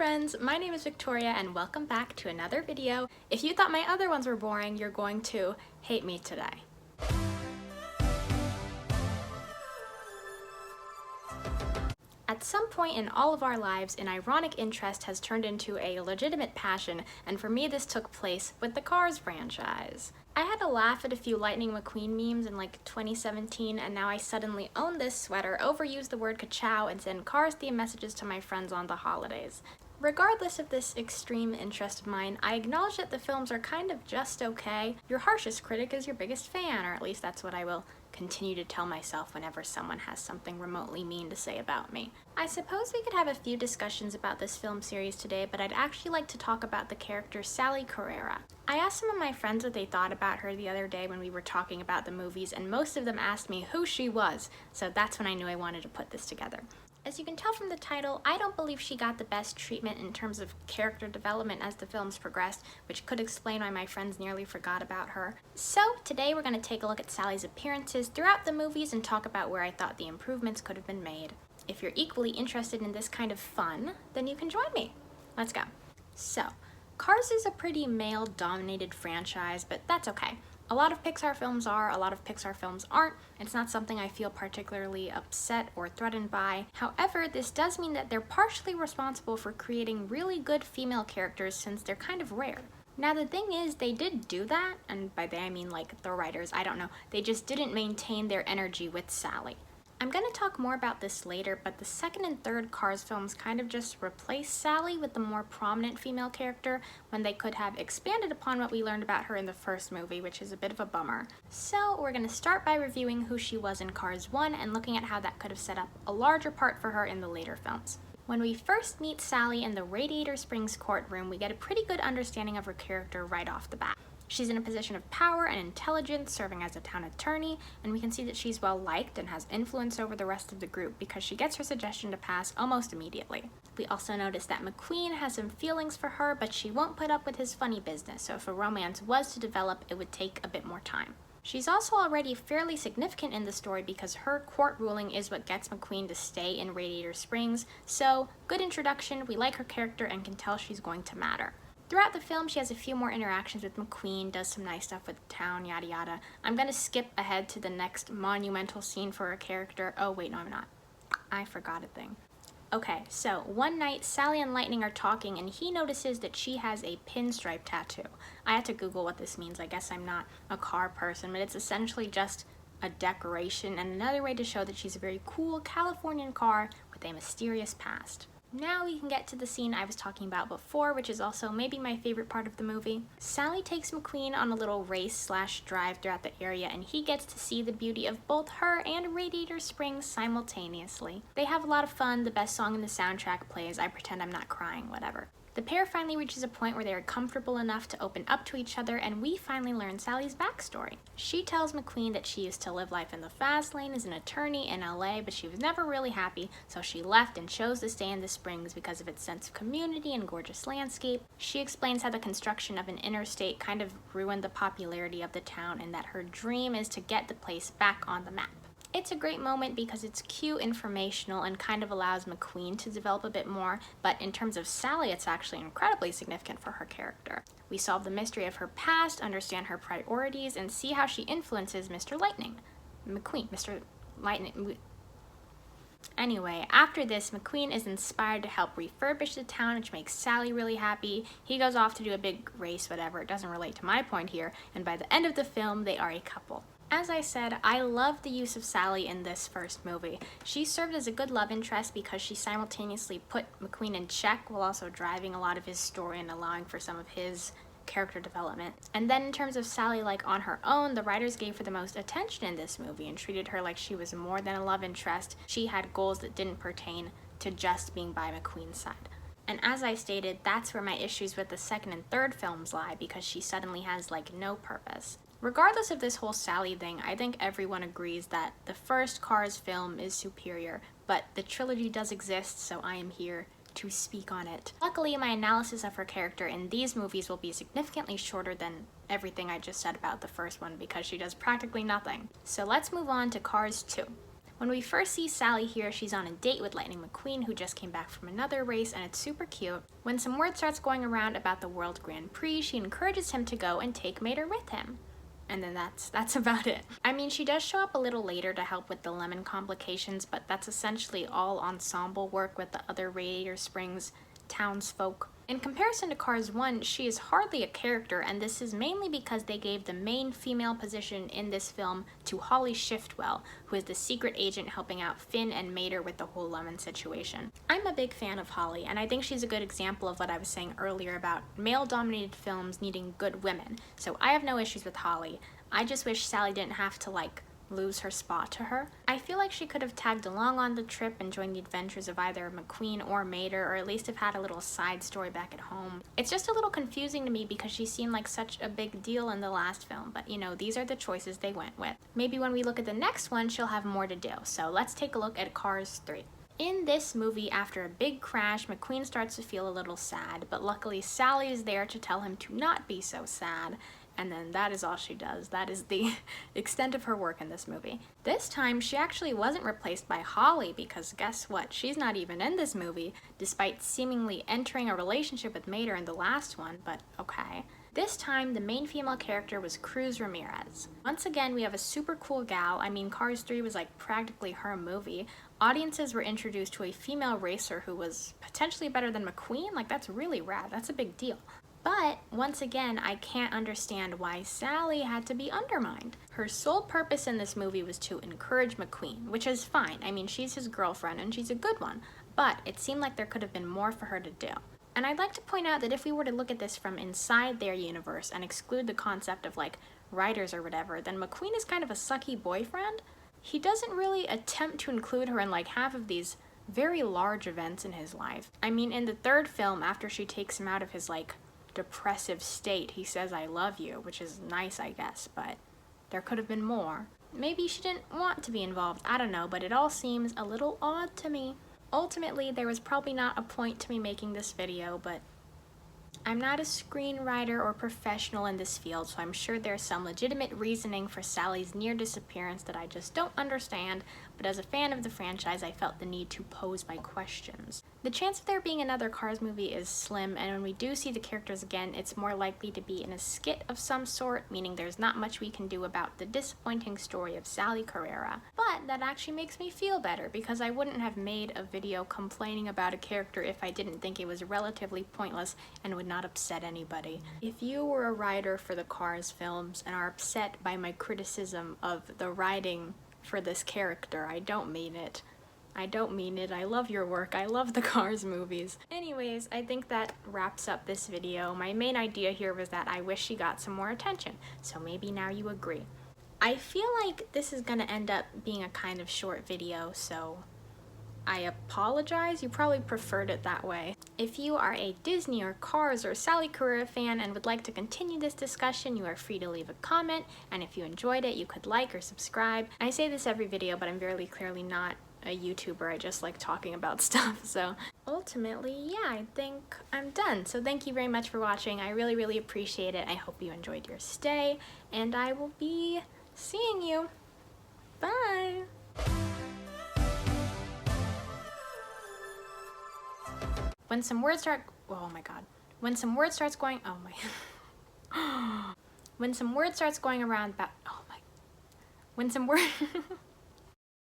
friends, my name is Victoria and welcome back to another video. If you thought my other ones were boring, you're going to hate me today. At some point in all of our lives, an ironic interest has turned into a legitimate passion, and for me this took place with the Cars franchise. I had a laugh at a few Lightning McQueen memes in like 2017, and now I suddenly own this sweater, overuse the word ka-chow, and send Cars-themed messages to my friends on the holidays. Regardless of this extreme interest of mine, I acknowledge that the films are kind of just okay. Your harshest critic is your biggest fan, or at least that's what I will continue to tell myself whenever someone has something remotely mean to say about me. I suppose we could have a few discussions about this film series today, but I'd actually like to talk about the character Sally Carrera. I asked some of my friends what they thought about her the other day when we were talking about the movies, and most of them asked me who she was, so that's when I knew I wanted to put this together. As you can tell from the title, I don't believe she got the best treatment in terms of character development as the films progressed, which could explain why my friends nearly forgot about her. So today we're going to take a look at Sally's appearances throughout the movies and talk about where I thought the improvements could have been made. If you're equally interested in this kind of fun, then you can join me. Let's go. So, Cars is a pretty male-dominated franchise, but that's okay. A lot of Pixar films are, a lot of Pixar films aren't. It's not something I feel particularly upset or threatened by. However, this does mean that they're partially responsible for creating really good female characters since they're kind of rare. Now the thing is, they did do that, and by they I mean like the writers, I don't know, they just didn't maintain their energy with Sally. I'm going to talk more about this later, but the second and third Cars films kind of just replaced Sally with the more prominent female character when they could have expanded upon what we learned about her in the first movie, which is a bit of a bummer. So we're going to start by reviewing who she was in Cars 1 and looking at how that could have set up a larger part for her in the later films. When we first meet Sally in the Radiator Springs courtroom, we get a pretty good understanding of her character right off the bat. She's in a position of power and intelligence, serving as a town attorney, and we can see that she's well liked and has influence over the rest of the group because she gets her suggestion to pass almost immediately. We also notice that McQueen has some feelings for her, but she won't put up with his funny business, so if a romance was to develop, it would take a bit more time. She's also already fairly significant in the story because her court ruling is what gets McQueen to stay in Radiator Springs, so good introduction, we like her character and can tell she's going to matter. Throughout the film, she has a few more interactions with McQueen, does some nice stuff with the town, yada yada. I'm gonna skip ahead to the next monumental scene for her character. Oh wait, no I'm not. I forgot a thing. Okay, so one night Sally and Lightning are talking and he notices that she has a pinstripe tattoo. I had to Google what this means. I guess I'm not a car person, but it's essentially just a decoration and another way to show that she's a very cool Californian car with a mysterious past. Now we can get to the scene I was talking about before, which is also maybe my favorite part of the movie. Sally takes McQueen on a little race/drive throughout the area, and he gets to see the beauty of both her and Radiator Springs simultaneously. They have a lot of fun, the best song in the soundtrack plays, I pretend I'm not crying, whatever. The pair finally reaches a point where they are comfortable enough to open up to each other, and we finally learn Sally's backstory. She tells McQueen that she used to live life in the fast lane as an attorney in LA, but she was never really happy, so she left and chose to stay in the Springs because of its sense of community and gorgeous landscape. She explains how the construction of an interstate kind of ruined the popularity of the town and that her dream is to get the place back on the map. It's a great moment because it's cute, informational, and kind of allows McQueen to develop a bit more, but in terms of Sally, it's actually incredibly significant for her character. We solve the mystery of her past, understand her priorities, and see how she influences Mr. Lightning. Anyway, after this, McQueen is inspired to help refurbish the town, which makes Sally really happy. He goes off to do a big race, whatever, it doesn't relate to my point here, and by the end of the film, they are a couple. As I said, I love the use of Sally in this first movie. She served as a good love interest because she simultaneously put McQueen in check while also driving a lot of his story and allowing for some of his character development. And then in terms of Sally, like on her own, the writers gave her the most attention in this movie and treated her like she was more than a love interest. She had goals that didn't pertain to just being by McQueen's side. And as I stated, that's where my issues with the second and third films lie because she suddenly has like no purpose. Regardless of this whole Sally thing, I think everyone agrees that the first Cars film is superior, but the trilogy does exist, so I am here to speak on it. Luckily, my analysis of her character in these movies will be significantly shorter than everything I just said about the first one because she does practically nothing. So let's move on to Cars 2. When we first see Sally here, she's on a date with Lightning McQueen, who just came back from another race, and it's super cute. When some word starts going around about the World Grand Prix, she encourages him to go and take Mater with him. And then that's about it. I mean, she does show up a little later to help with the lemon complications, but that's essentially all ensemble work with the other Radiator Springs townsfolk. In comparison to Cars 1, she is hardly a character, and this is mainly because they gave the main female position in this film to Holly Shiftwell, who is the secret agent helping out Finn and Mater with the whole lemon situation. I'm a big fan of Holly, and I think she's a good example of what I was saying earlier about male-dominated films needing good women, so I have no issues with Holly. I just wish Sally didn't have to, lose her spot to her. I feel like she could have tagged along on the trip and joined the adventures of either McQueen or Mater, or at least have had a little side story back at home. It's just a little confusing to me because she seemed like such a big deal in the last film, but you know, these are the choices they went with. Maybe when we look at the next one, she'll have more to do. So let's take a look at Cars 3. In this movie, after a big crash, McQueen starts to feel a little sad, but luckily Sally is there to tell him to not be so sad. And then that is all she does. That is the extent of her work in this movie. This time, she actually wasn't replaced by Holly because guess what? She's not even in this movie, despite seemingly entering a relationship with Mater in the last one, but okay. This time, the main female character was Cruz Ramirez. Once again, we have a super cool gal. I mean, Cars 3 was like practically her movie. Audiences were introduced to a female racer who was potentially better than McQueen. Like, that's really rad. That's a big deal. But, once again, I can't understand why Sally had to be undermined. Her sole purpose in this movie was to encourage McQueen, which is fine. I mean, she's his girlfriend, and she's a good one. But it seemed like there could have been more for her to do. And I'd like to point out that if we were to look at this from inside their universe and exclude the concept of, writers or whatever, then McQueen is kind of a sucky boyfriend. He doesn't really attempt to include her in, half of these very large events in his life. I mean, in the third film, after she takes him out of his, depressive state, he says I love you, which is nice, I guess, but there could have been more. Maybe she didn't want to be involved, I don't know, but it all seems a little odd to me. Ultimately, there was probably not a point to me making this video, but I'm not a screenwriter or professional in this field, so I'm sure there's some legitimate reasoning for Sally's near disappearance that I just don't understand, but as a fan of the franchise, I felt the need to pose my questions. The chance of there being another Cars movie is slim, and when we do see the characters again, it's more likely to be in a skit of some sort, meaning there's not much we can do about the disappointing story of Sally Carrera. But that actually makes me feel better, because I wouldn't have made a video complaining about a character if I didn't think it was relatively pointless and would not upset anybody. If you were a writer for the Cars films and are upset by my criticism of the writing for this character, I don't mean it. I don't mean it. I love your work. I love the Cars movies. Anyways, I think that wraps up this video. My main idea here was that I wish she got some more attention, so maybe now you agree. I feel like this is gonna end up being a kind of short video, so I apologize. You probably preferred it that way. If you are a Disney or Cars or Sally Carrera fan and would like to continue this discussion, you are free to leave a comment, and if you enjoyed it, you could like or subscribe. I say this every video, but I'm very clearly not a YouTuber. I just like talking about stuff, so ultimately, yeah, I think I'm done. So thank you very much for watching. I really appreciate it. I hope you enjoyed your stay, and I will be seeing you. Bye! When some words start, oh my god. When some word starts going, oh my, when some word starts going around about, oh my, when some word,